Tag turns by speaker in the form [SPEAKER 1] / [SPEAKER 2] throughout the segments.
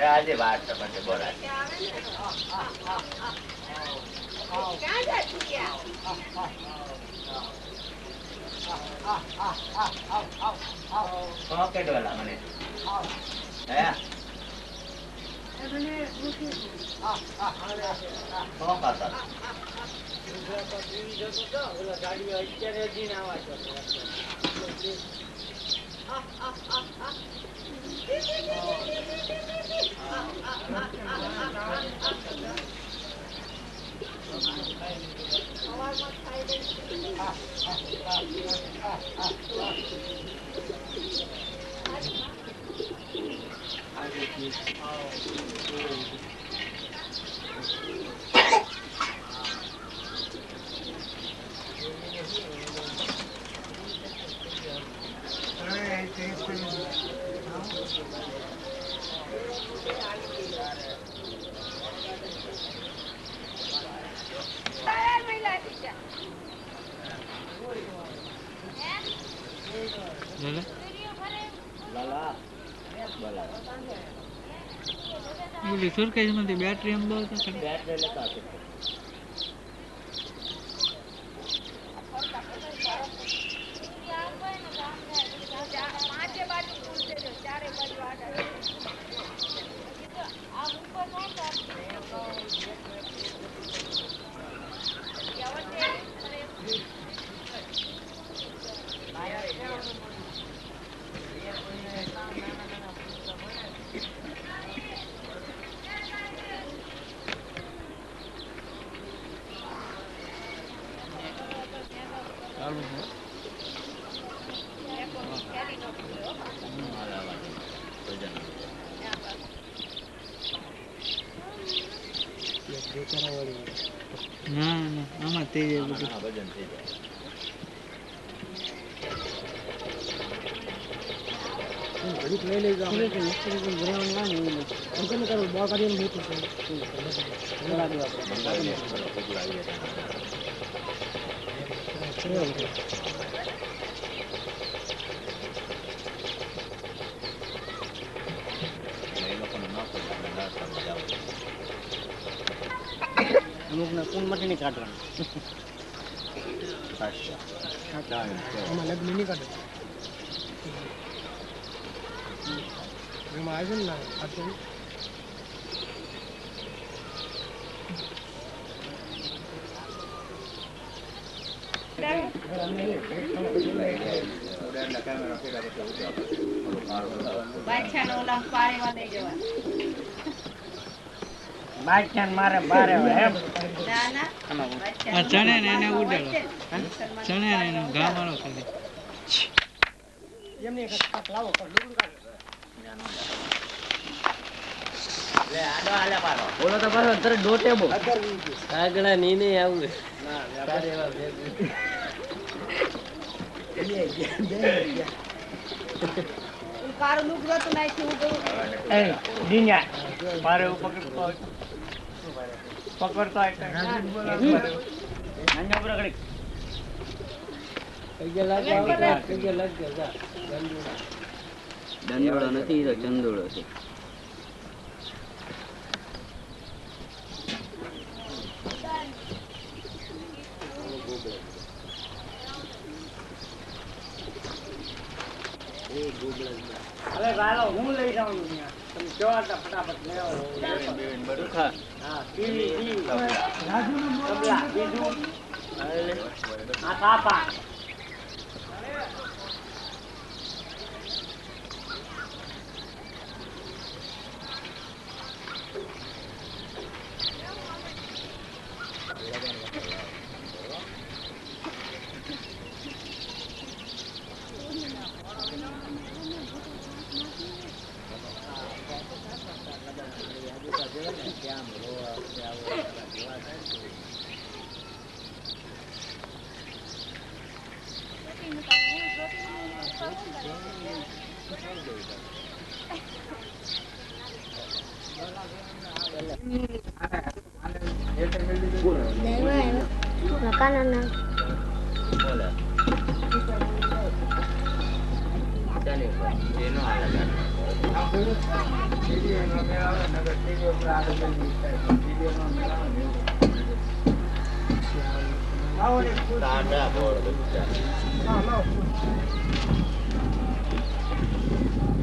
[SPEAKER 1] આજે વાત તમને બોલાય કેટલા મને बैटरी हम बहुत बैटरी लेता आमा तेज भजन થઈ જાય ઘડીક લઈ લેજો આપણે કે મિસ્ત્રી પણ ભરાવાનું ના ને અંકલ કરો બા કાઢીને મોટું છે બોલા દો આપણે પગલા આવી અમુક ને કોણ માટે નહીં કાઢવાનું આમાં લગ્ન નહીં કાઢે એમાં આવે ને ના કાઢતો મારે બારે એમ ચણે ને એને ઉડાડો ચણે ને એને ઘા મારો ખાલી એમને લાવો લે આડો આલે પાડો બોલો તો પાછો તર ડોટે બો આગળા ની નહીં આવું ના તારે એવા કાર લુક રત નાખી હું એ દીન્યા મારે પકડતો પકડતો
[SPEAKER 2] દંડોળો નથી તો ચંદોળો છે.
[SPEAKER 1] હવે ગાલો હું લઈ જાઉં છું તમે જોવા હતા ફટાફટ લેવો. હા પીવી રાજુનું બોલા બીજું આ પાપા
[SPEAKER 3] makanan
[SPEAKER 2] બોલે ચાલે એનો હાલ દાદા બોલ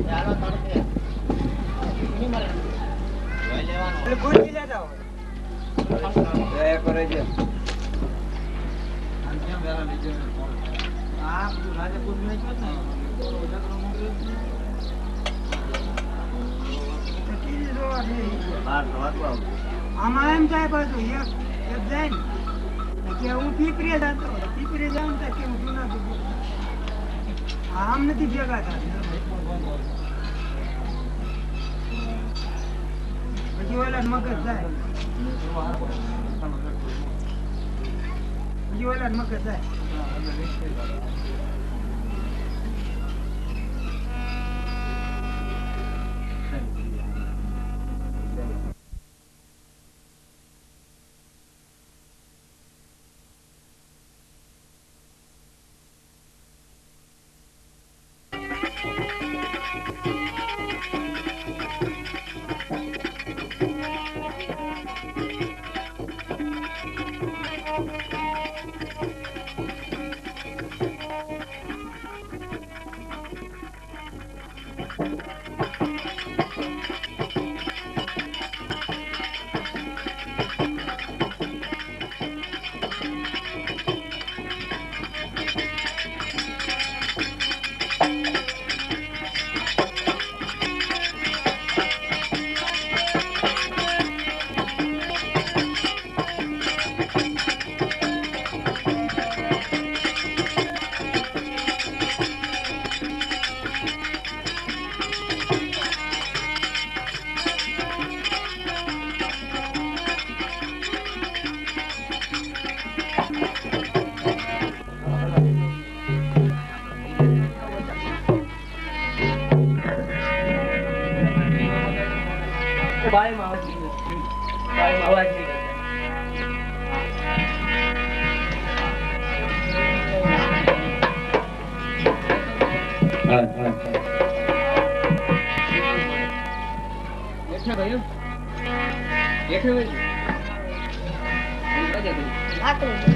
[SPEAKER 2] ચાલો તડકે ની મળે લઈ લેવાનો એટલે કોઈ લેતા હોય દયા કરે છે આમ બેરા નીચે આ બધું રાજાપુર મેં છે ને ઓલો જગરો મંદિર આમાં એમ જાય પાછું એક જાય ને કે હું પીપરી જતો પીપરી જાઉં તો કે હું જૂના આમ નથી ભેગા થાય પછી ઓલા મગજ જાય પછી ઓલા મગજ જાય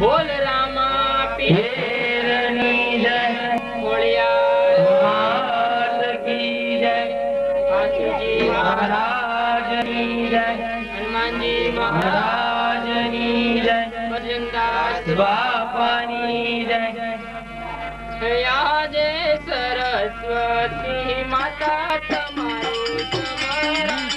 [SPEAKER 4] बोल रामा पीरनी जय बोलिया की जय काशी महाराज की जय हनुमान जी महाराज की जय बजरंगदास बापानी जय आज सरस्वती माता तुम्हारू स्मरण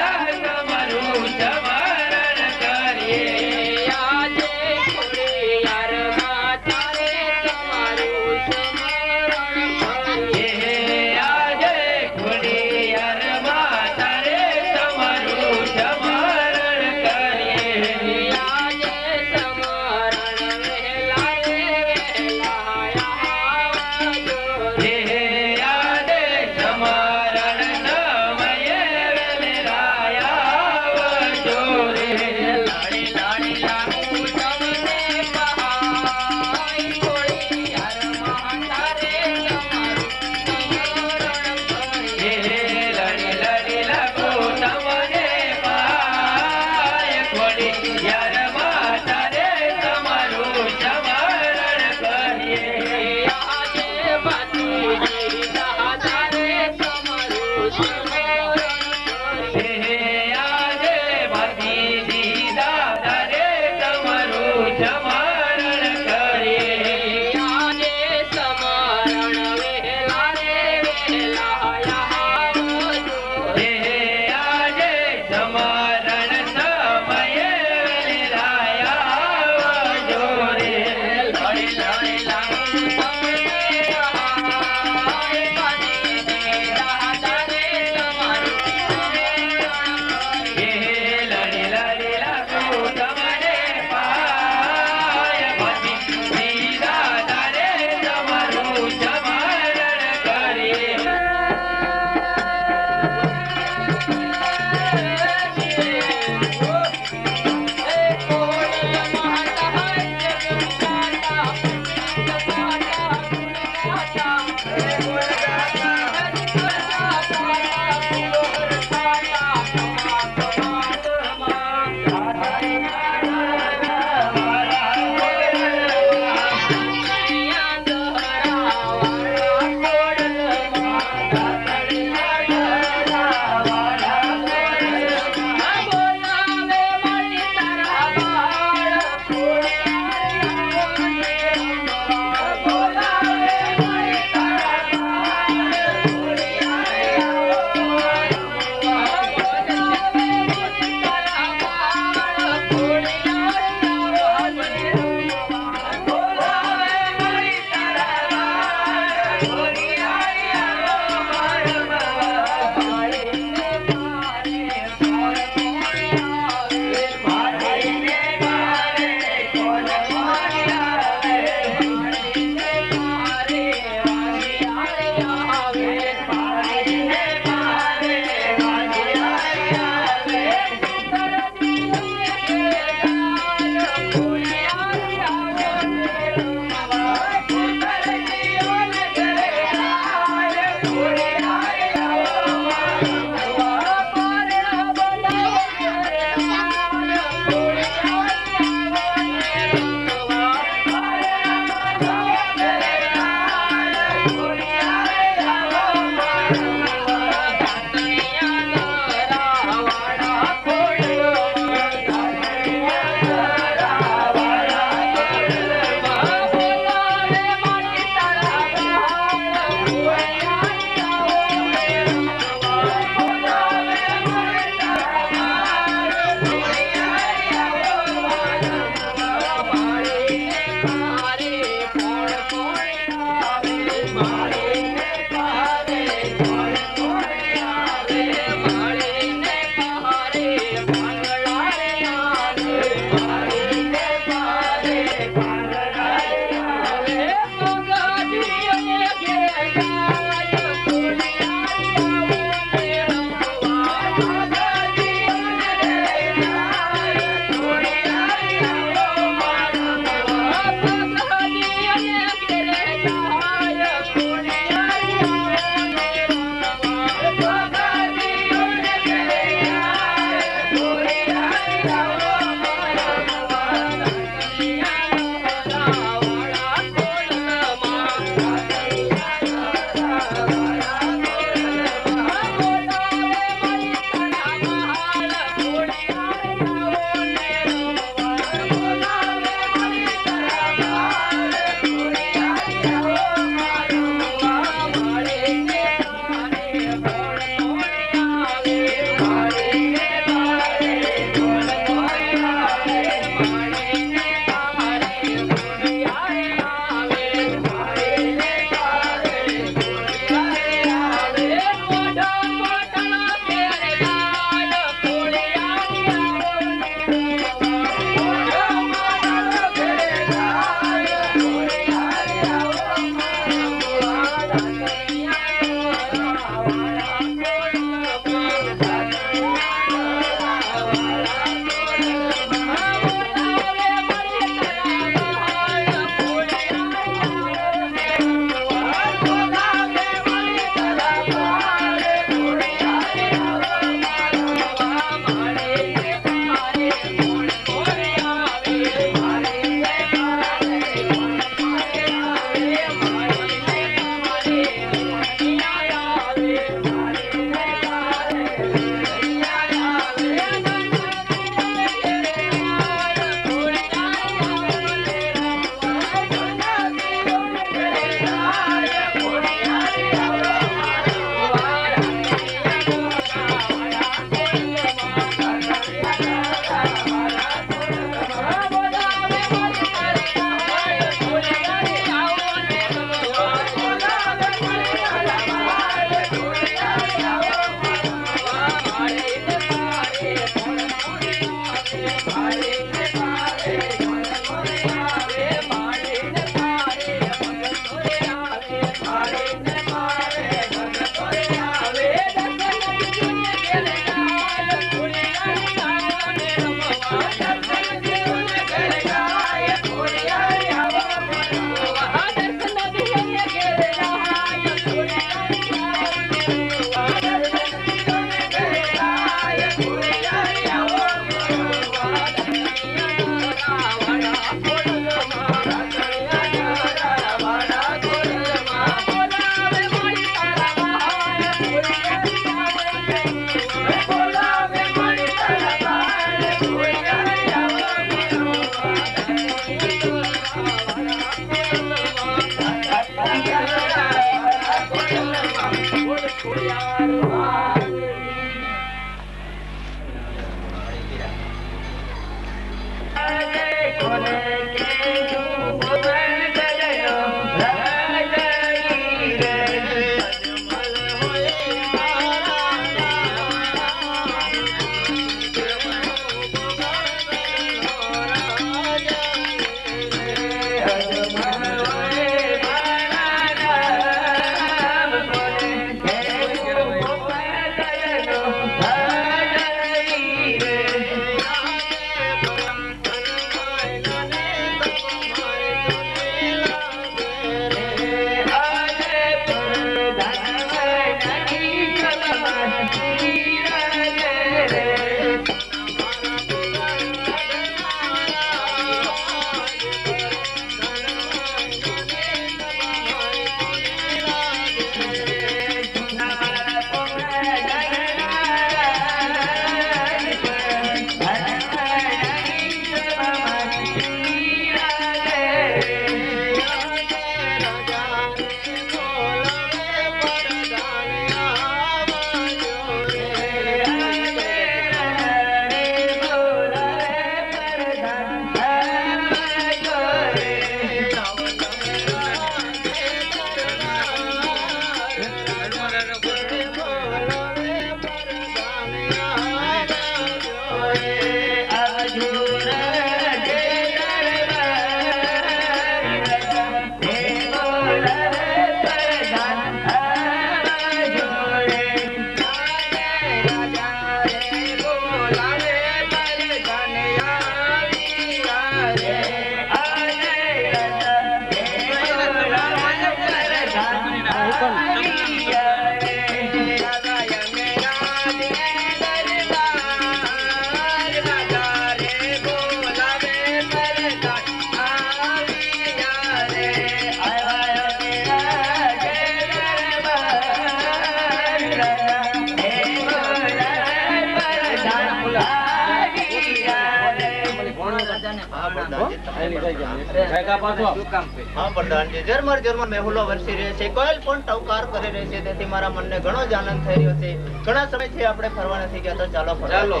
[SPEAKER 2] હા પ્રધાનજી, ઝરમર મેહુલો વરસી રહ્યો છે, કોયલ પણ ટવકાર કરી રહી છે, તેથી મારા મનને ઘણો જ આનંદ થઈ રહ્યો છે. ઘણા સમયથી આપણે ફરવા નથી ગયા, તો ચાલો ચાલો.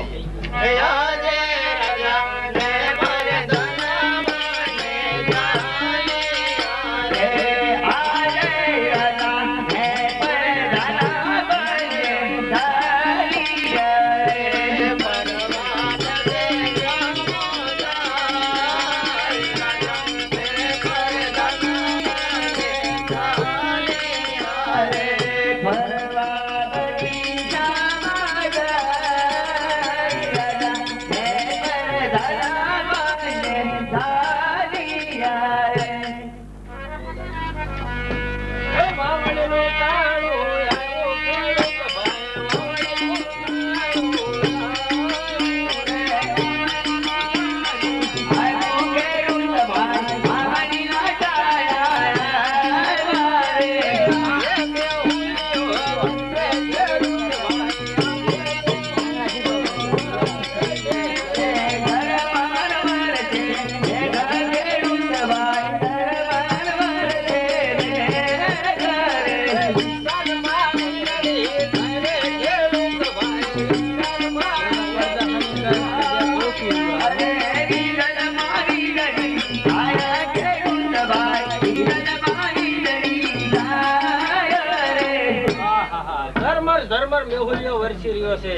[SPEAKER 1] ઝરમર મેહુલિયો વરસી રહ્યો છે,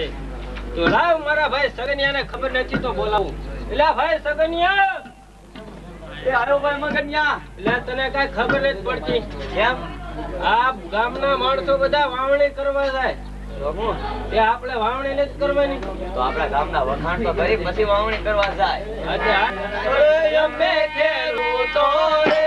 [SPEAKER 1] તો લાવ મારા ભાઈ સગનિયાને ખબર નથી તો બોલાવું. એટલે ભાઈ સગનિયા,
[SPEAKER 2] એ આયો ભાઈ મગનિયા.
[SPEAKER 1] એટલે તને કઈ ખબર નથી પડતી કેમ? આ ગામના માણસો બધા વાવણી કરવા જાય, એ આપણે વાવણી નથી કરવાની,
[SPEAKER 2] તો આપણા ગામના વખાણ તો કરી પછી વાવણી કરવા જાય.
[SPEAKER 1] અમે ખેડૂતો રે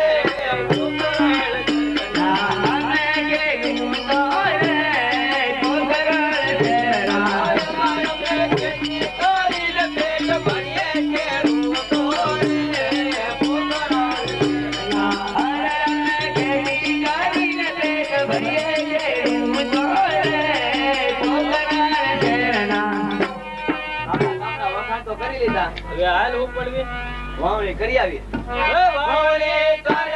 [SPEAKER 1] હવે હાલ હું પડવી
[SPEAKER 2] વાવણી કરી આવી.
[SPEAKER 1] વાવણી કરવા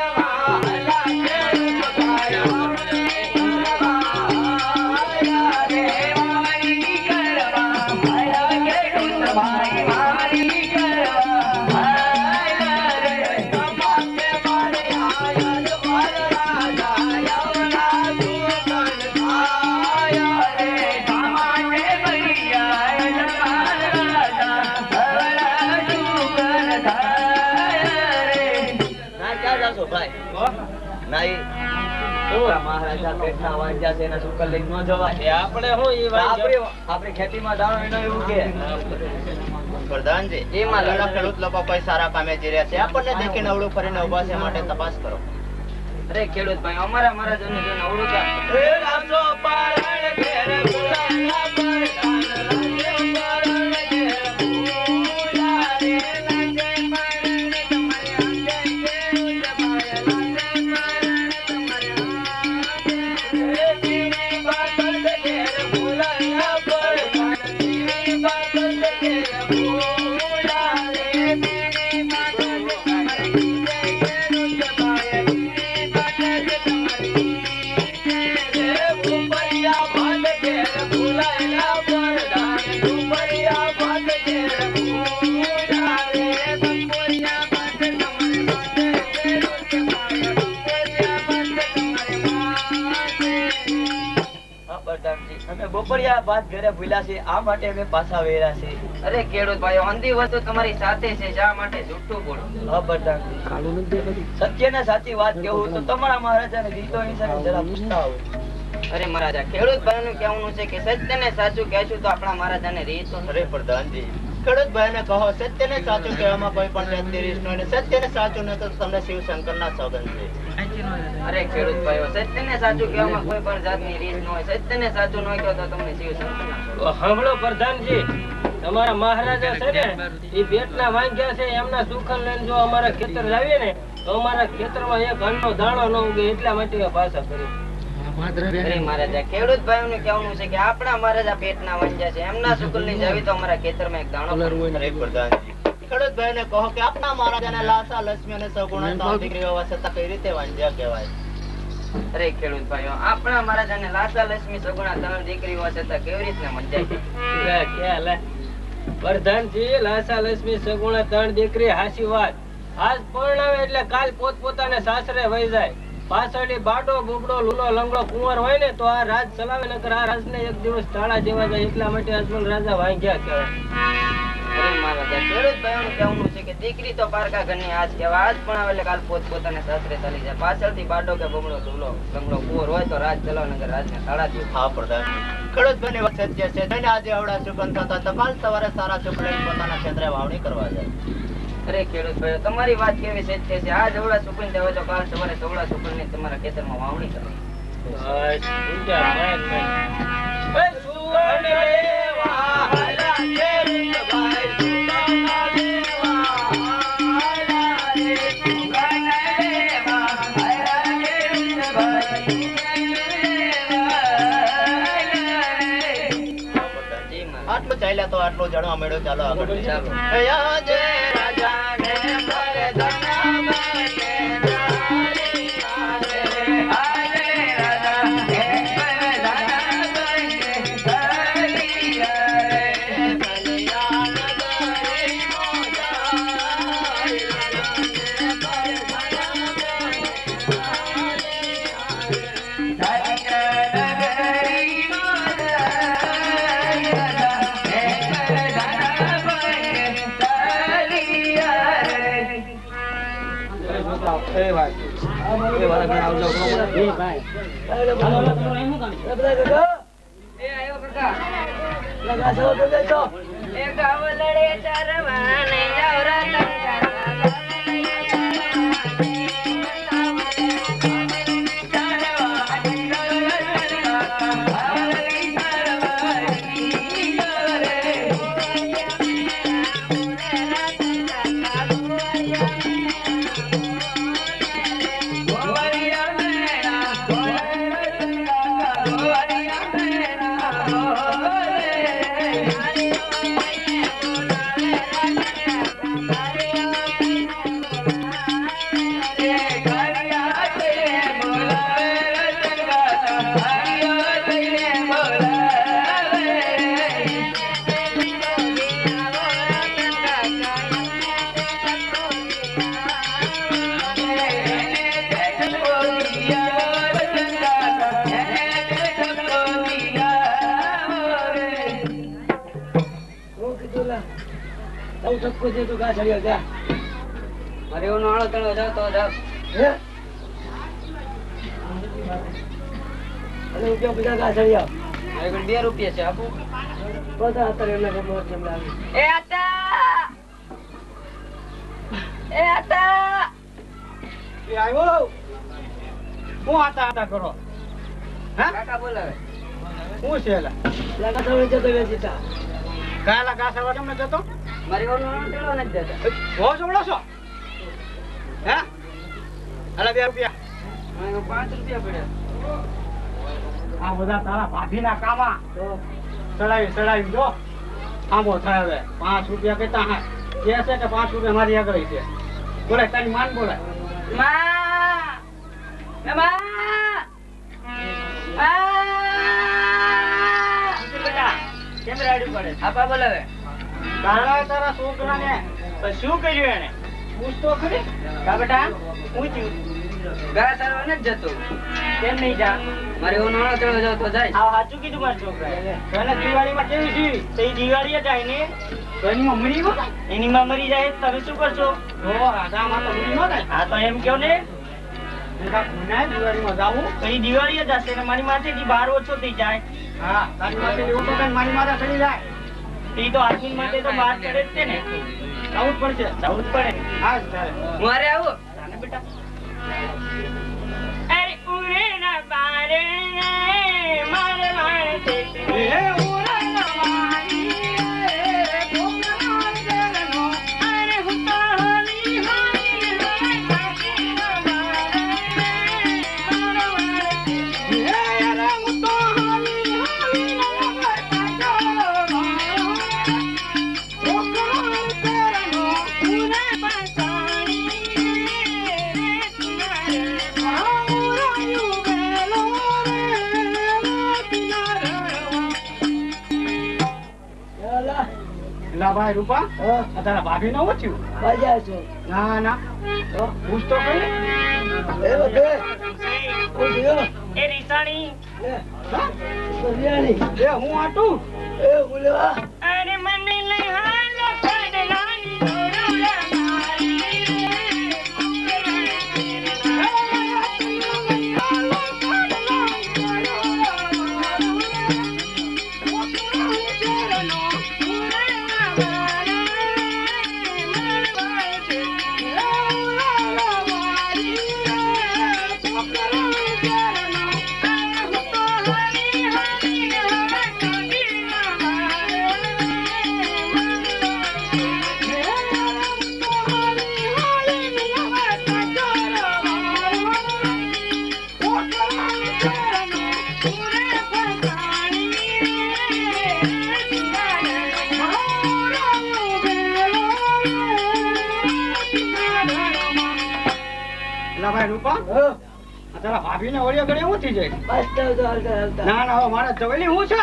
[SPEAKER 2] મહારાજા પેટના વાંચ્યા છે, એના શુકર લઈ ન જવાય.
[SPEAKER 1] આપણે હું ઈ
[SPEAKER 2] આપણી ખેતીમાં દાણો એનો એવું કે પ્રધાનજી, એમાં ઘણા ખેડૂત લોકો કોઈ સારા કામે જઈ રહ્યા છે, આપણને દેખીને અવળું ફરીને ઉભા છે, માટે તપાસ કરો.
[SPEAKER 5] અરે ખેડૂત ભાઈ, અમારા મહારાજાને જોઈને અવળું
[SPEAKER 2] બપોરિયા બાદ ઘરે ભૂલ્યા છે, આ માટે અમે પાછા વેરા છે.
[SPEAKER 5] અરે ખેડૂત ભાઈઓ, અંધી વસ્તુ તમારી સાથે છે, શા માટે જૂઠું બોલો?
[SPEAKER 2] સત્ય ને સાચી વાત કેવું તો તમારા મહારાજાને રીતો હિસાબે જરા પૂછતા હોય.
[SPEAKER 5] અરે મહારાજા, ખેડૂત ભાઈ નું કહેવું છે કે સત્ય ને સાચું કહેશું તો આપણા મહારાજાને રીતો.
[SPEAKER 2] અરે પ્રધાનજી, ખેડૂત ભાઈ ને કહો સત્ય ને સાચું કહેવામાં કોઈ પણ જાતની રીત નહીં, સત્ય ને સાચું ને તો તમને શિવશંકર ના સોગંદ છે.
[SPEAKER 5] અરે ખેડૂત ભાઈઓ, સત્ય ને સાચું કહેવામાં કોઈ પણ જાતની રીત ન હોય, સત્ય ને સાચું ન કહો તો તમને શિવશંકર ના.
[SPEAKER 1] સાંભળો પ્રધાનજી, તમારા મહારાજા છે ને, એ પેટના વાંગ્યા છે, એમના સુખન લઈને જો અમારા ખેતર લાવીએ ને તો અમારા ખેતરમાં એક અન્નનો દાણો ન ઉગે, એટલા માટે પાછા કરી.
[SPEAKER 5] અરે મહારાજા, ખેડૂત ભાઈઓ નું કહેવું છે કે આપણા મહારાજા પેટના વાંગ્યા છે, એમના સુખલ લઈને જાવી તો અમારા ખેતરમાં એક દાણો.
[SPEAKER 2] અરે પ્રધાનજી, ખેડૂતભાઈ ને કહો કે આપણા મહારાજાને લાસા લક્ષ્મી અને સગુણા ત્રણ દીકરીઓ હોવા છતાં કઈ રીતે વાંજ્યા કહેવાય?
[SPEAKER 5] અરે ખેડૂત ભાઈઓ, આપણા મહારાજાને લાસા લક્ષ્મી સગુણા ત્રણ દીકરી હોવા છતાં કેવી રીતના મંજાય?
[SPEAKER 1] પ્રધાનજી, લાસા લક્ષ્મી સગુણા ત્રણ દીકરી હાસી વાત. આજ પરણાવે એટલે કાલ પોતપોતાને સાસરે વહી જાય. પાછળની બાડો બુબડો લૂલો લંગડો કુંવર હોય ને તો આ રાજ ચલાવે, નકર આ રાજને એક દિવસ ટાળા જેવા જાય. એટલા માટે અજમલ રાજા વાંગ્યા કહેવાય.
[SPEAKER 5] અરે મહારાજા, ખેડૂત ભાઈઓનું કહેવાનું છે કે દીકરી તો પારકા ઘરની આજ કહેવાય. આજ પણ એટલે કાલ પોતપોતાને સાસરે ચાલી જાય. પાછળથી બાડો કે બમણો લૂલો લંગડો કુંવર હોય તો રાજ ચલાવે, નકર રાજને ટાળા જેવું.
[SPEAKER 2] હા પ્રધાન, ખેડૂતભાઈની વાત સત્ય છે. તેને આજે આવડા સુગંધ થતા તો કાલ સવારે સારા સુખ લઈને પોતાના ક્ષેત્રે વાવણી કરવા જાય.
[SPEAKER 5] અરે ખેડૂત ભાઈઓ, તમારી વાત કેવી સત્ય છે. આ જવડા સુકન હોય તો કાલ સવારે સવડા સુકન ની તમારા ખેતરમાં વાવણી કરવી.
[SPEAKER 2] આટલું ચાલ્યા તો આટલું જાણવા મળ્યું. ચાલો આગળ
[SPEAKER 5] ચાલો. મારે એવો નાળો તળો જાવ તો જાવ. મારે કોઈ 2 રૂપિયા છે આપું. એ આતા, એ આતા.
[SPEAKER 1] હું આતા કરો?
[SPEAKER 5] કાકા બોલાવે.
[SPEAKER 1] શું છે? કાલા કાસા કેમ જતો?
[SPEAKER 5] મારે એવો નાળો તળો નથી દેતા.
[SPEAKER 1] બહુ જબડો છો? હે? અલા 2 રૂપિયા.
[SPEAKER 5] મને 5 રૂપિયા પડ્યા.
[SPEAKER 1] આ બધા તારા ભાભીના કામા ચડાવી જો આંબો થાય. હવે 5 રૂપિયા કેતા હા કે છે કે 5 રૂપિયા મારી આગળ છે. બોલે તારી માન બોલે.
[SPEAKER 5] માં,
[SPEAKER 1] બેટા કેમ રાડ્યું પડે?
[SPEAKER 5] આપા બોલાવે.
[SPEAKER 1] તારા તારા છોકરાને શું કર્યું એને? પૂછતો ખરી? કા બેટા પૂછ્યું?
[SPEAKER 5] ગા તારવા નથી જતો.
[SPEAKER 1] કેમ નહીં જા?
[SPEAKER 5] મારે એવો નાળો તળો જાવ તો જાય.
[SPEAKER 1] આ સાચું કીધું મારા છોકરાએ. તને દિવાળીમાં કેવી જીવી? તો એ દિવાળીએ જાય ને તો એનીમાં મરી ગયો. એનીમાં મરી જાય તમે શું કરશો? રાધામાં તો મરી ન થાય. હા તો એમ કહો ને દિવાળીમાં જાવું તો એ દિવાળીએ જશે ને મારી માથેથી ભાર ઓછો થઈ જાય. હા તારી માથેથી ઓછો થાય મારી માથે ચડી જાય. એ તો આદમી માટે તો બહાર ચડે જ છે ને. જવું જ પડશે. જવું જ પડે. હા
[SPEAKER 5] મારે આવું.
[SPEAKER 1] બેટા
[SPEAKER 4] અરે ઉરે ના બારે મારે મારે તે ઉરે ના મારી રે ભોગવાન જરનો અરે હુતા હાલી હાલી રે કાકી ના બારે મારે મારે રે અરે હુતા હાલી હાલી રે કાકી ભોગવાન જરનો
[SPEAKER 1] અલા ભાઈ રૂપા આ તારા ભાભી નો થયું
[SPEAKER 6] મજા છો
[SPEAKER 1] ના ના પૂછ તો કઈ
[SPEAKER 6] એ બધે પૂછ્યો
[SPEAKER 4] એ રીસાણી
[SPEAKER 6] બરિયાની
[SPEAKER 1] એ હું આટું
[SPEAKER 6] એ બોલવા
[SPEAKER 4] અરે મને લઈ હાલો પડલાની દોરુલા મારી
[SPEAKER 1] અલા ભાઈ રૂપા આ તારા ભાભી ને ઓળિયો ગળે હું થઈ જાય
[SPEAKER 6] પાસ્તા તો હાલતા હાલતા
[SPEAKER 1] ના ના હવે મારા જવેલી હું છે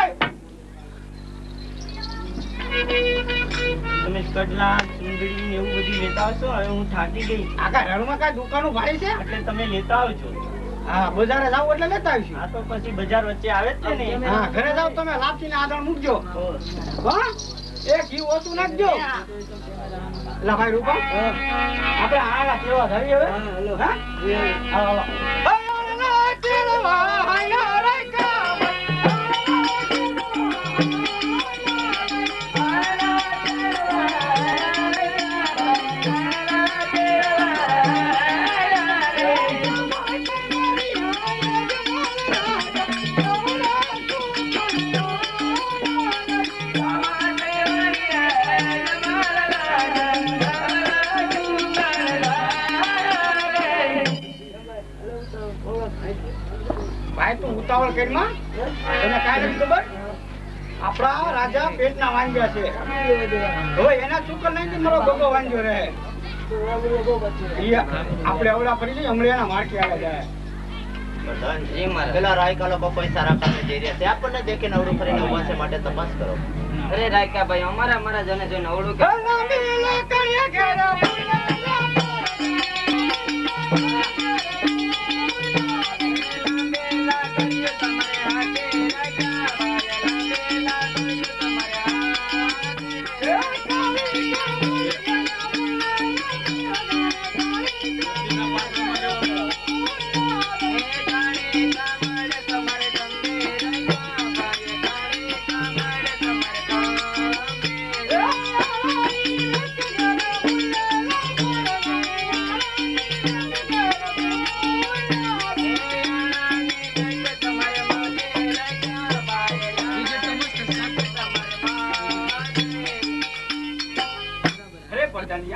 [SPEAKER 2] તમે કડલા ચુંદડી ને એવું બધું લેતા આવશો. હવે હું થાકી ગઈ
[SPEAKER 1] આખા રણમાં કઈ દુકાનો ભાડી છે
[SPEAKER 2] એટલે તમે લેતા આવજો.
[SPEAKER 1] હા બજારે જાવ એટલે લેતા આવીશું
[SPEAKER 2] આ તો પછી બજાર વચ્ચે આવે જ છે ને.
[SPEAKER 1] હા ઘરે જાવ તમે લાપસી ને આગળ મૂકજો હા એક ઘી ઓછું નાખજો લા ભાઈ રૂપા આપણે આલા કેવા ધરી હવે
[SPEAKER 6] હા હલો
[SPEAKER 1] હા હાલો આલા તેરવા હાયા રે ભાઈ તું ઉતાવળ કરીમાં તને કાંઈ નથી ખબર આપણા રાજા પેટના વાંજ્યા છે હવે એના ચુકર નહીં મારો ગોગો વાંજ્યો રહે આપણે અવડા ફરી જઈએ હમણાં એના માર્કે આવે જાય
[SPEAKER 5] જી મહારાજ.
[SPEAKER 2] પેલા રાયકા લોકો કોઈ સારા કામે જઈ રહ્યા છે. આપણને દેખીને અવળું ફરીને ઉભા છે માટે તપાસ કરો.
[SPEAKER 5] અરે રાયકા ભાઈ અમારા મહારાજાને જોઈને અવળું કે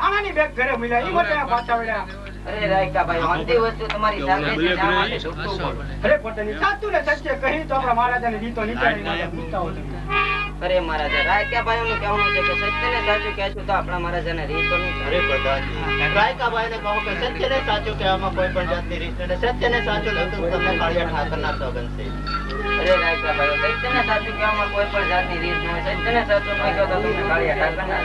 [SPEAKER 1] આનાની બેગ ઘરે મળ્યા ઈ માટે પાછા વળ્યા
[SPEAKER 5] અરે રાયકા ભાઈ અંધી વસ્તુ તમારી સાથે છે શા માટે છૂટતું પડે?
[SPEAKER 1] અરે પોતાની સાચું ને સત્ય કહી તો આપણા મહારાજાને રીતો નીકળી પૂછતા હોય
[SPEAKER 5] અરે મહારાજા રાયકા ભાઈ નું કહેવું છે કે સત્ય ને સાચું કહેશું તો આપણા મહારાજાને રીતો નહીં
[SPEAKER 2] અરે પ્રધાનજી રાયકાભાઈને કહો કે સત્યને સાચું કહેવામાં કોઈ પણ જાતની રીત નથી. સત્યને સાચું નહીં તો તમને કાળિયા ઠાકરના સોગંદ છે.
[SPEAKER 5] અરે રાયકા ભાઈ સત્ય ને સાચું કહેવામાં કોઈ પણ જાતની રીત ન હોય. સત્ય ને સાચું ન કહો તો તમને કાળિયા ઠાકરના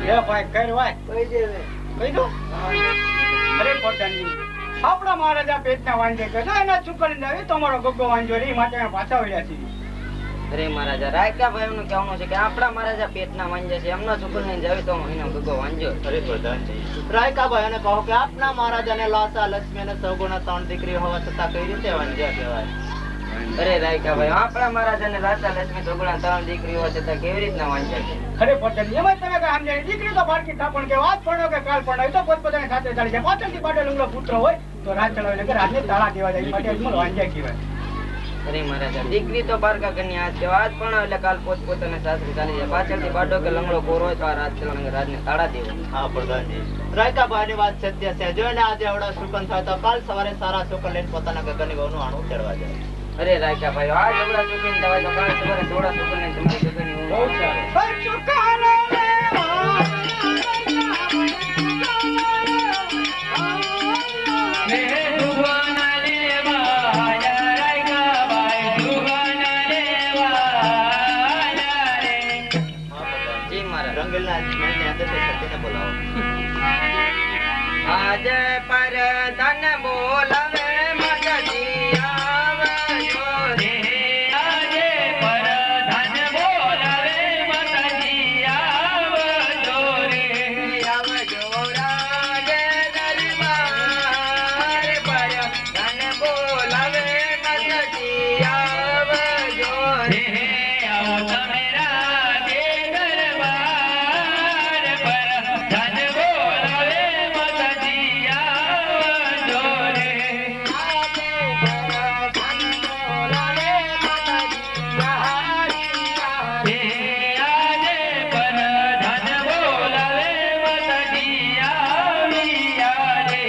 [SPEAKER 1] એ ભાઈ કર ભાઈ
[SPEAKER 6] કહી દે હવે.
[SPEAKER 1] કહી દો અરે પોતાની આપણા મહારાજા પેટના વાંજે કે એના ચુકડી જાય તો અમારો ગોગો વાંજો રે ઈ માટે અમે પાછા વળ્યા છીએ
[SPEAKER 5] અરે મહારાજા રાયકા ભાઈ નું કહેવાનું છે કે આપણા મહારાજા પેટના વાંજે છે એમનો ચુકલ ને જાવી તો એનો ગગો વાંજો.
[SPEAKER 2] અરે પ્રધાનજી રાયકાભાઈને કહો કે આપના મહારાજાને લાસા લક્ષ્મી અને સૌગુણા ત્રણ દીકરી હોવા છતાં કઈ રીતે વાંજ્યા કહેવાય?
[SPEAKER 5] અરે રાયકા ભાઈ આપણા મહારાજાને લાસા લક્ષ્મી સગુણા ત્રણ દીકરીઓ છે તો કેવી રીતના વાંચ્યા છે?
[SPEAKER 1] અરે પોતાની એમાં તમે કઈ સમજાય દીકરી તો બાળકી થાપણ કે વાત પડો કે કાલ પડો તો પોતપોતાની સાથે ચાલી જાય પાછળથી પાડે લુંગડો પુત્ર હોય તો રાત ચલાવે એટલે રાતને તાળા દેવા જાય ઈ માટે વાંજ્યા કહેવાય.
[SPEAKER 5] અરે મહારાજા દીકરી તો બારકા કન્યા આજ કેવા આજ પણ એટલે કાલ પોત પોતાને સાસરી ચાલી જાય પાછળથી બાડો કે લંગડો કોરો હોય તો આ રાત ચલાવે રાજને તાળા દેવો.
[SPEAKER 2] હા પ્રધાનજી રાયકાભાઈની વાત સત્ય છે. જોઈને આજે આવડા શુકન થાય તો કાલ સવારે સારા શુકન લઈને પોતાના ગગનની વહુનું આણું ચડવા જાય.
[SPEAKER 5] અરે રાયકા ભાઈ આ જબડા સુકીને દવાય તો કાલ સવારે થોડા સુકીને તમારી ગગનની
[SPEAKER 1] બહુ
[SPEAKER 5] ઊંઘ
[SPEAKER 1] સારું.
[SPEAKER 5] જી મહારાજ
[SPEAKER 2] રંગીલના
[SPEAKER 5] આજે પર ધન બોલાવે માતાજી આવજો રે આજે પર ધન બોલાવે માતાજી આવજો રે આવજો રાજે દરબાર પર ધન બોલાવે માતાજી આવજો રે આવો તમે રાજે દરબાર પર ધન બોલાવે માતાજી આવજો રે આજે પર ધન બોલાવે માતાજી આવજો રે આજે પર ધન બોલાવે માતાજી આવ્યા રે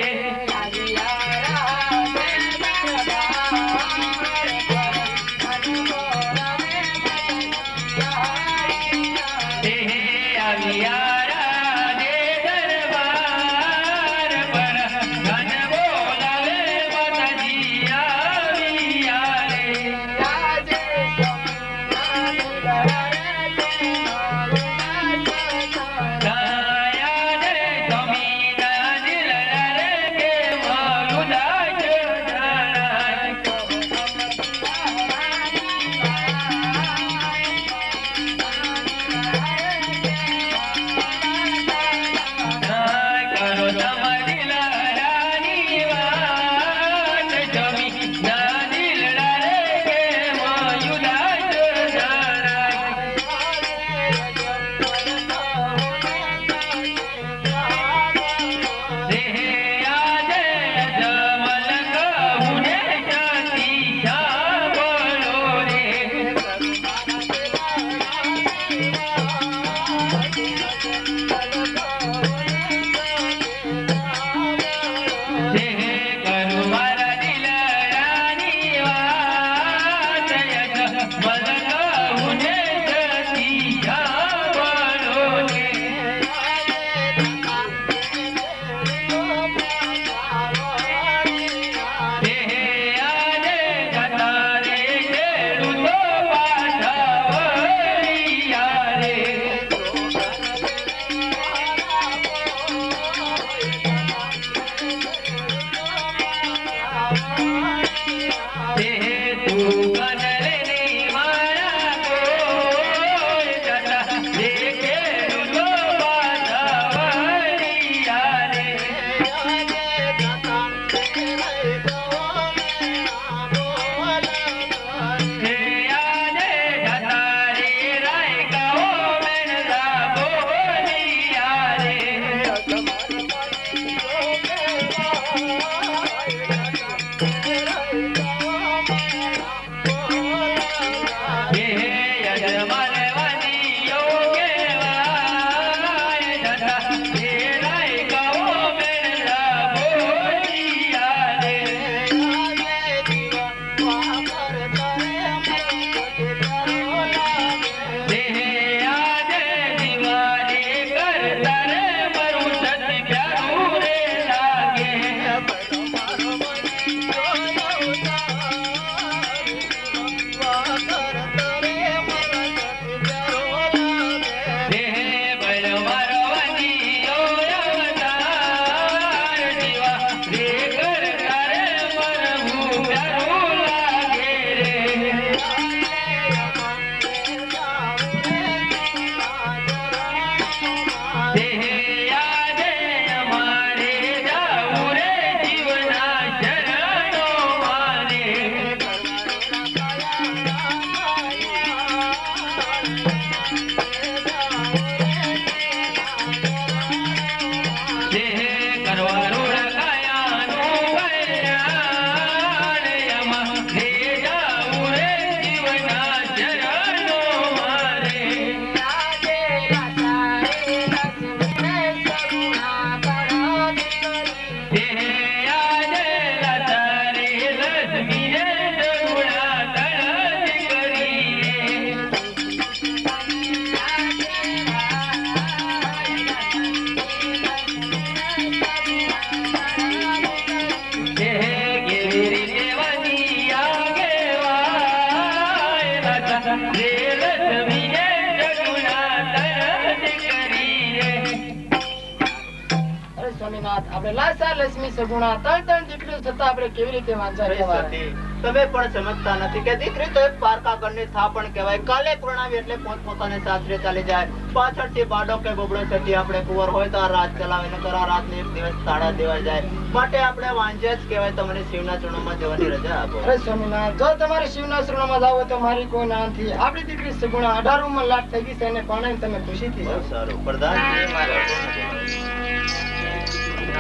[SPEAKER 1] સ્વામીનાથ આપણે લાસા લક્ષ્મી સગુણા ત્રણ દીકરીઓ છતાં આપણે કેવી રીતે વાંચા કહેવાય
[SPEAKER 2] સતી, તમે પણ સમજતા નથી કે દીકરી તો એક પારકા ઘરની થાપણ કહેવાય. કાલે પરણાવી એટલે પોતપોતાને સાસરે ચાલી જાય. પાછળથી બાડો કે બોબડો થતી આપણે કુંવર હોય તો આ રાત ચલાવે, નકર આ રાતને એક દિવસ તાળા દેવાઈ જાય. માટે આપણે વાંજ્યા જ કહેવાય. તમને શિવના ચરણોમાં જવાની રજા આપો.
[SPEAKER 1] અરે સ્વામીનાથ, જો તમારે શિવના શરણમાં જાવ તો મારી કોઈ ના નથી. આપણી દીકરી સગુણા 18 ઉંમર લાખ થઈ ગઈ છે અને પરણાવીને તમે ખુશીથી
[SPEAKER 2] બહુ
[SPEAKER 1] જાઓ.
[SPEAKER 2] સારું. પ્રધાનજી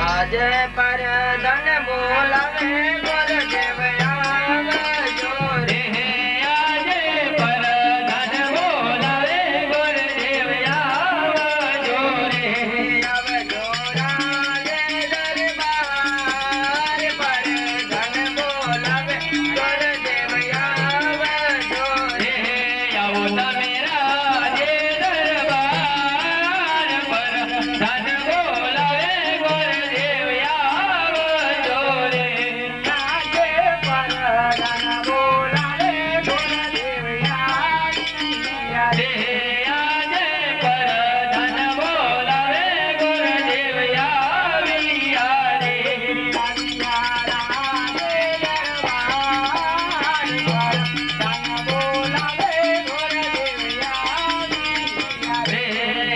[SPEAKER 5] આજે પર ધન બોલાવે ગુરુદેવ આવજો રે. આજે પર ધન બોલાવે ગુરુદેવ આવજો રે. આવજો રાજે દરબાર પર ધન બોલાવે ગુરુદેવ આવજો રે. આવો તમે રાજે દરબાર પર ધન બોલાવે ગુરુદેવ આવજો રે. આજે પર ધન બોલાવે ગુરુદેવ આવ્યા રે. આજે પર ધન બોલાવે ગુરુદેવ આવ્યા રે. આવ્યા રાજે દરબાર પર ધન બોલાવે ગુરુદેવ આવ્યા રે.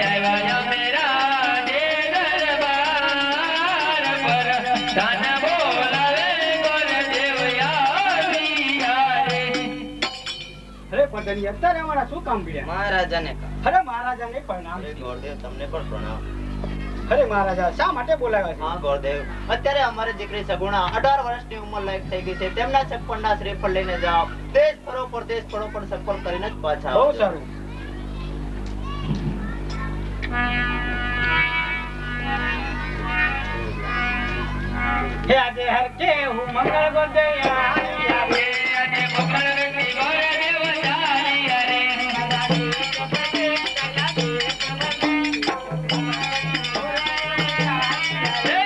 [SPEAKER 5] આવ્યા મેરા જે દરબાર પર ધન બોલાવે ગુરુદેવ આવ્યા રે.
[SPEAKER 1] અરે પટણી અત્યારે અમારા શું કામ પડ્યા?
[SPEAKER 5] મહારાજાને
[SPEAKER 1] અરે મહારાજાને પ્રણામ.
[SPEAKER 2] અરે ગોરદેવ, તમને પણ પ્રણામ.
[SPEAKER 1] અરે મહારાજા શા માટે બોલાવ્યા છે?
[SPEAKER 2] હા ગોરદેવ, અત્યારે અમારી દીકરી સગુણા 18 વર્ષની ઉંમર લાયક થઈ ગઈ છે. તેમના છપ્પનના શ્રીફળ લઈને જાઓ. દેશ ફરો પરદેશ ફરો પણ સફળ કરીને જ પાછા
[SPEAKER 1] બહુ
[SPEAKER 2] આવજો.
[SPEAKER 1] સારું. હે આજે હર કે હું મંગળ ગોદયા
[SPEAKER 5] આજે આજે મંગળ વ્યક્તિ ગુરુદેવ ચાલ્યા રે.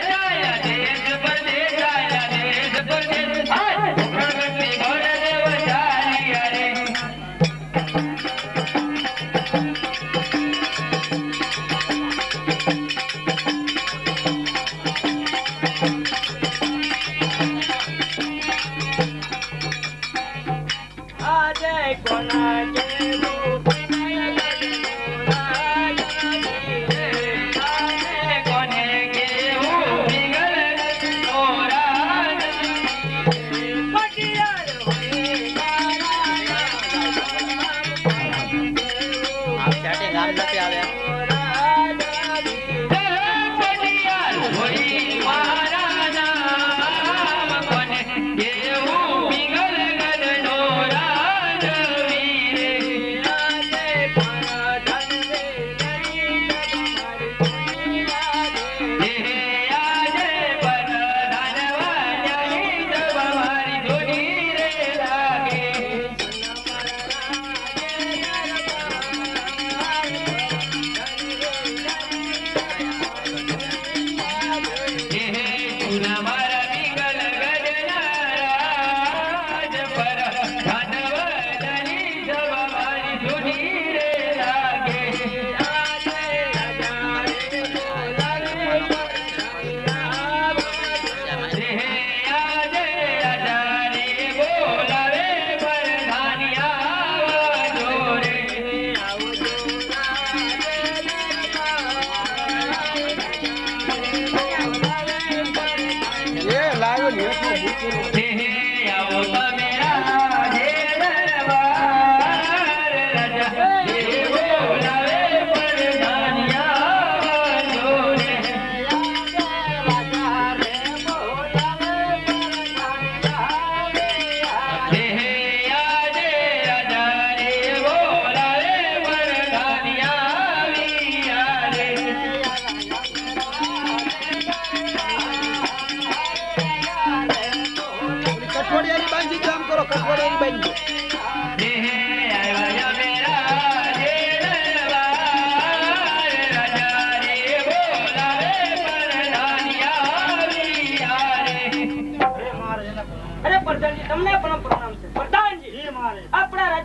[SPEAKER 5] જાય દેશ પરદેશ, જાય દેશ પરદેશ. આજે મંગળ વ્યક્તિ ગુરુદેવ ચાલ્યા રે. આજે કોના કેવું આજે કોને કેવું વિગલ નોરાજ પટિયાર
[SPEAKER 2] આપ ચાટે ગામ નથી આવ્યા.
[SPEAKER 5] પટિયાર હોય મારા નામ કોને કેવું વિગલ નોરાજ વીરે. આજે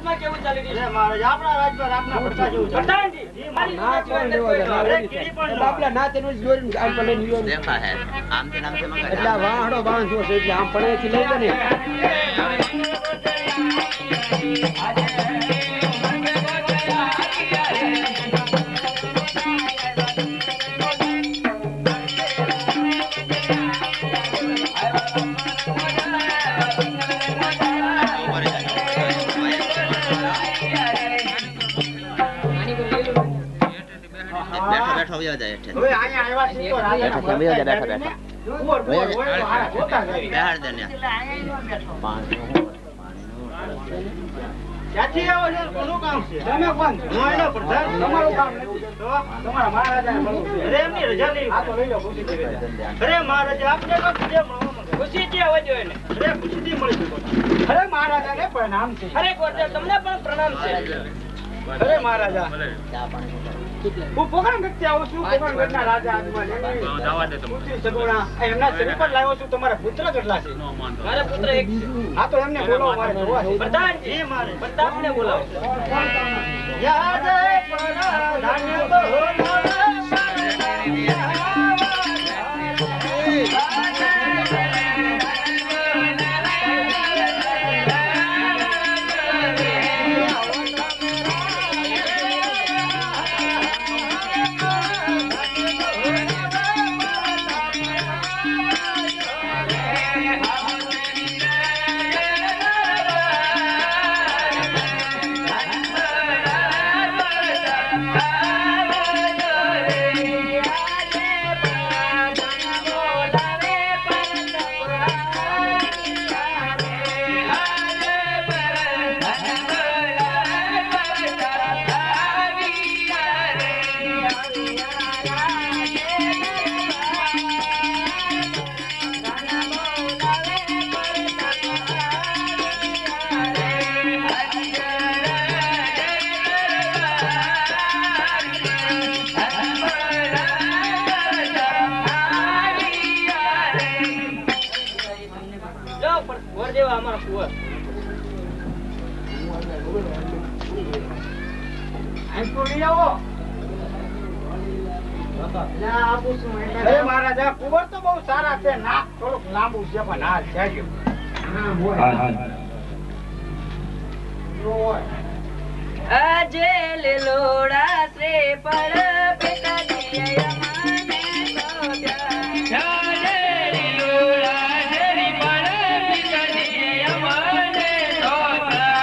[SPEAKER 5] રાજમાં કેવું ચાલી રહ્યું છે?
[SPEAKER 2] મહારાજ આપણા રાજમાં રાતના પડતા જેવું ચાલે.
[SPEAKER 5] પ્રધાનજી, મારી
[SPEAKER 6] ના કોણ લેવા જાય
[SPEAKER 2] અરે કીડી પણ ન
[SPEAKER 6] બાપલા ના તેનું જોઈ આમ પડે નિયો
[SPEAKER 7] देखा है आम के नाम से मंगा
[SPEAKER 6] એટલે આ વાહડો બાંધ્યો છે એટલે આમ પડેથી લઈ ગયો ને
[SPEAKER 7] बैठो बैठो हो जाए
[SPEAKER 2] હવે અહીંયા આવ્યા છીએ તો રાજાના
[SPEAKER 7] બેઠા, બેહો જા, બેઠા, બેઠા.
[SPEAKER 2] કુંવર બુંવર હોય તો હારા જોતા જાય.
[SPEAKER 7] बेहार देने
[SPEAKER 2] ક્યાંથી આવો છો? કોનું કામ છે? તમે કોણ? હું એનો પ્રધાન. તમારું કામ નથી. તો તમારા મહારાજાને મળવું છે. અરે એમની રજા લેવી. આ તો લઈ લો ખુશીથી રજા. અરે મહારાજા આપને તો જે મળવા માંગે.
[SPEAKER 5] ખુશીથી આવવા જોઈએ ને.
[SPEAKER 2] અરે ખુશીથી મળી શકો. અરે મહારાજાને પ્રણામ છે.
[SPEAKER 5] અરે ગોરદેવ, તમને પણ પ્રણામ છે.
[SPEAKER 2] અરે મહારાજા હું પોકરણગઢથી આવું છું. પોકરણગઢના રાજા આજમાં ખુશી સગુણા એમના શરીર પર લાવ્યો છું. તમારા પુત્ર કેટલા છે?
[SPEAKER 5] મારા પુત્ર એક છે.
[SPEAKER 2] હા તો એમને બોલાવો મારે જોવા છે.
[SPEAKER 5] પ્રધાનજી, પ્રતાપને બોલાવો.
[SPEAKER 2] યાદ પ્રધાન
[SPEAKER 5] ગોરદેવ અમારા કુંવર.
[SPEAKER 2] અરે મહારાજા કુંવર તો બહુ સારા છે. નાક થોડુંક લાંબુ છે પણ હાલ છે જ.
[SPEAKER 5] આજે લીલોડા શ્રીફળ પિતાજીએ અમને સોંપ્યા. આજે લીલોડા શ્રીફળ પિતાજીએ અમને સોંપ્યા.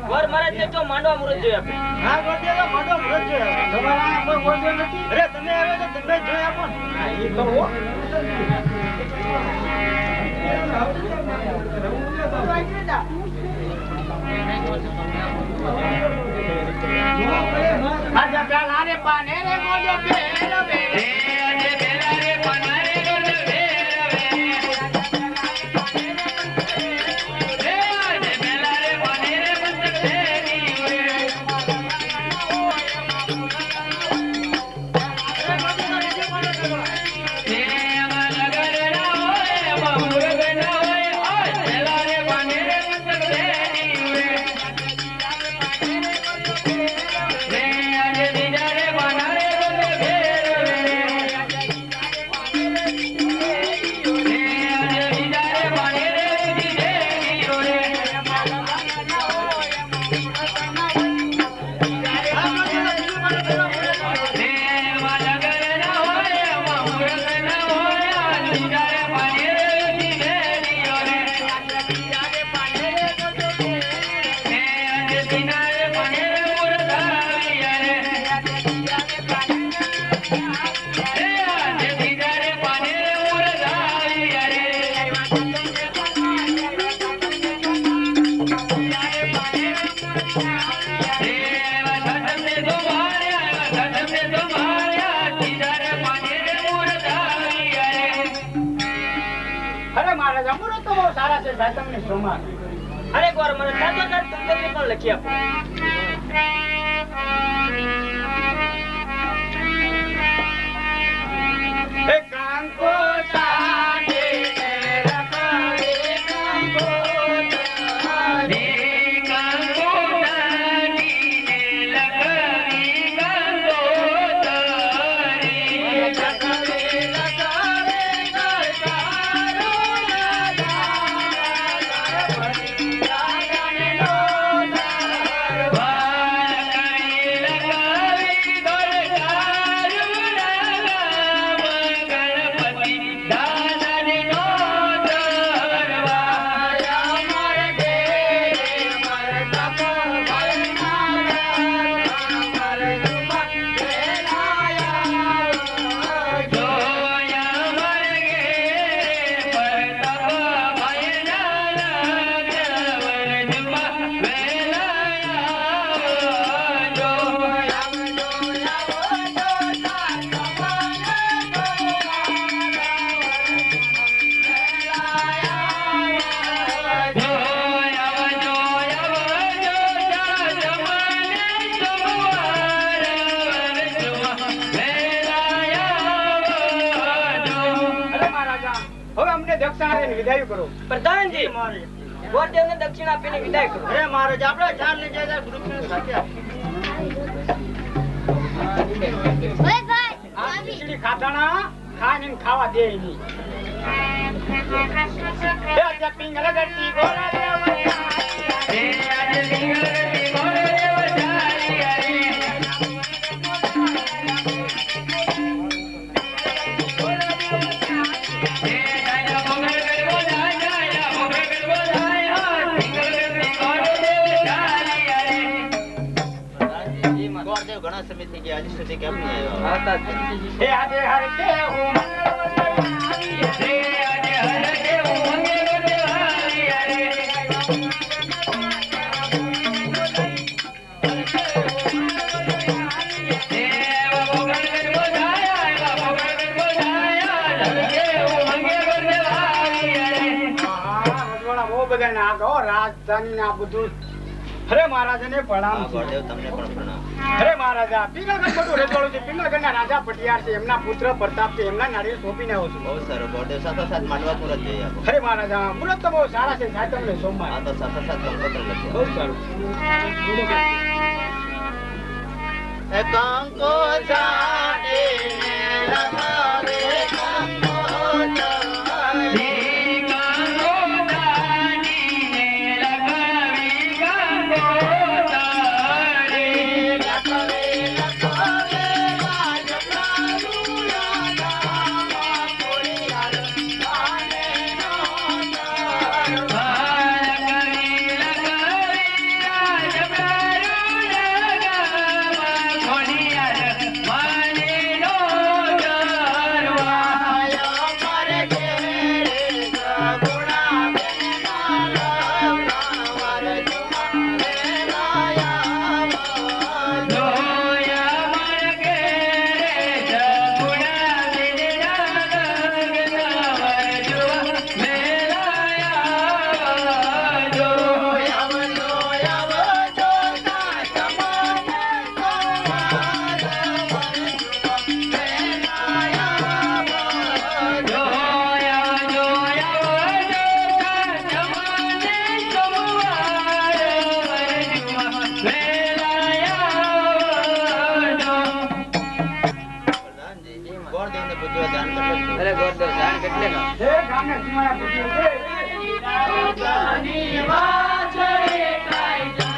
[SPEAKER 5] વર મહારાજને જો માંડવા મુહૂર્ત જોઈ આપે.
[SPEAKER 2] હા ગોરદેવ મોટો વ્રત છે. તમારા આ કોઈ ગોરદેવ નથી? અરે તમે આવ્યો તો તમે જ જોઈ આપો ને. હા, ઈ તો હો. આજા પ્યાલા રે પાને રે મોજો પેરવે રે. આજે પેલા રે પાના રે મોજો પેરવે. આજે પેલા રે પાને રે મોજો પેરવે.
[SPEAKER 5] આજે
[SPEAKER 1] મહારાજા મુહૂર્ત તો બહુ સારા છે સાહેબ તમને સોમવાર
[SPEAKER 5] અરે એક વાર મને સાચો સાચ તંત્રી પણ લખી આપો.
[SPEAKER 1] એ કાંકો તાને રખાવે કાંકો તાને કાંકો તાને લખાવી કાંકો તાને લખાવે લખાવે કરતારો રાજાને નો દરબાર કરી લખાવી કરતારો હવે અમને દક્ષિણા આપીને વિદાય કરો.
[SPEAKER 5] પ્રધાનજી ગોરદેવને દક્ષિણા આપીને વિદાય કરો.
[SPEAKER 2] અરે મહારાજ આપણે ચાર લઈ જાય ગ્રુપને સાથે
[SPEAKER 3] ઓય ભાઈ
[SPEAKER 1] આ ખીચડી ખાધાના ખાઈને ખાવા દે નહીં. એ આજે પિંગલ ગરતી ગોરા દેવતા એ આજે પિંગલ ગરતી ગોરા દેવતા
[SPEAKER 2] ગોરદેવ ઘણા સમયથી ગયા હજી સુધી કેમ નહીં આવ્યો?
[SPEAKER 1] એ આજે હર દેવ રાજધાની ના બધું અરે મહારાજાને પ્રણામ છે.
[SPEAKER 2] ગોરદેવ તમને પણ પ્રણામ.
[SPEAKER 1] અરે મહારાજા પિંગલગઢ બધું રેતવાળું છે. પિંગલગઢના રાજા પટિયાર છે. એમના પુત્ર પ્રતાપ છે. એમના નાળિયેર સોંપીને આવું છું.
[SPEAKER 2] બહુ સારું. ગોરદેવ સાથોસાથ માંડવા મુહૂર્ત જોઈએ આપો.
[SPEAKER 1] અરે મહારાજા મુહૂર્ત તો બહુ સારા છે સાહેબ તમને સોમવાર
[SPEAKER 2] આ તો સાથોસાથ કંકોત્રી લખી
[SPEAKER 1] બહુ સારું.
[SPEAKER 2] એ કંકો જાણે લખાવે કંકો જાણે
[SPEAKER 5] અરે ગોરદેવ જાણ કેટલે નો
[SPEAKER 1] હે ગામને સીમાડા પૂછ્યું છે. રાજાની વાછડે કાઈ
[SPEAKER 5] જાજે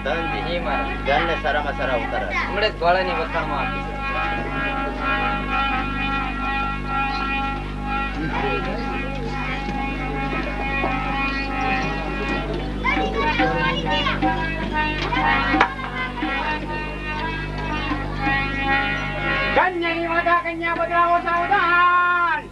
[SPEAKER 7] ધનજી
[SPEAKER 5] જી મહારાજ
[SPEAKER 7] ધનને સારામાં સારા ઉતારા
[SPEAKER 5] હમણાં જ ધોળાની વખાણમાં આપી
[SPEAKER 1] કન્યાની માતા કન્યા બદલાવો સાવધાન.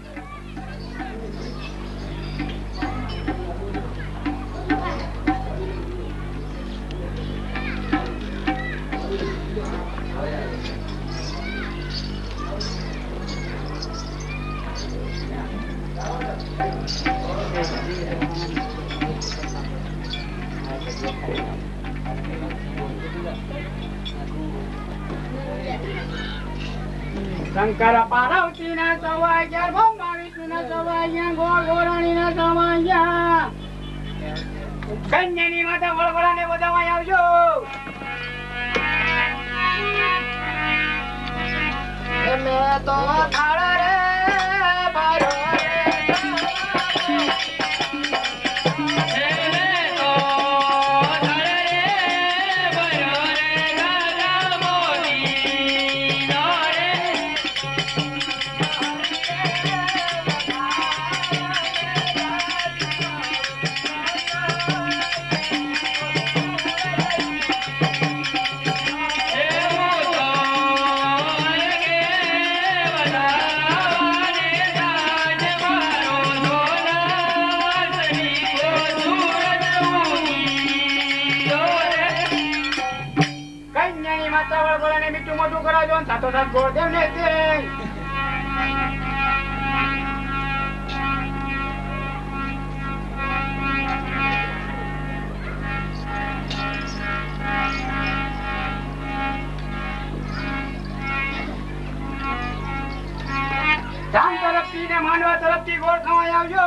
[SPEAKER 1] શંકર પાર્વતી ના સવાયા ભોમા વિષ્ણુ ના સવાયા ગોળ ગોરાણી ના સવાયા કન્યાની માતા વળવળા ને વધાવા આવજો.
[SPEAKER 2] મેં તો થાળ રે ભરો
[SPEAKER 1] કન્યાની માતા વળવળા ને મીઠું મોઢું કરાવજો અને સાથોસાથ ગોળદેવ ને દે. ધામ તરફથી ને માંડવા તરફથી ગોળ ખવાઈ આવજો.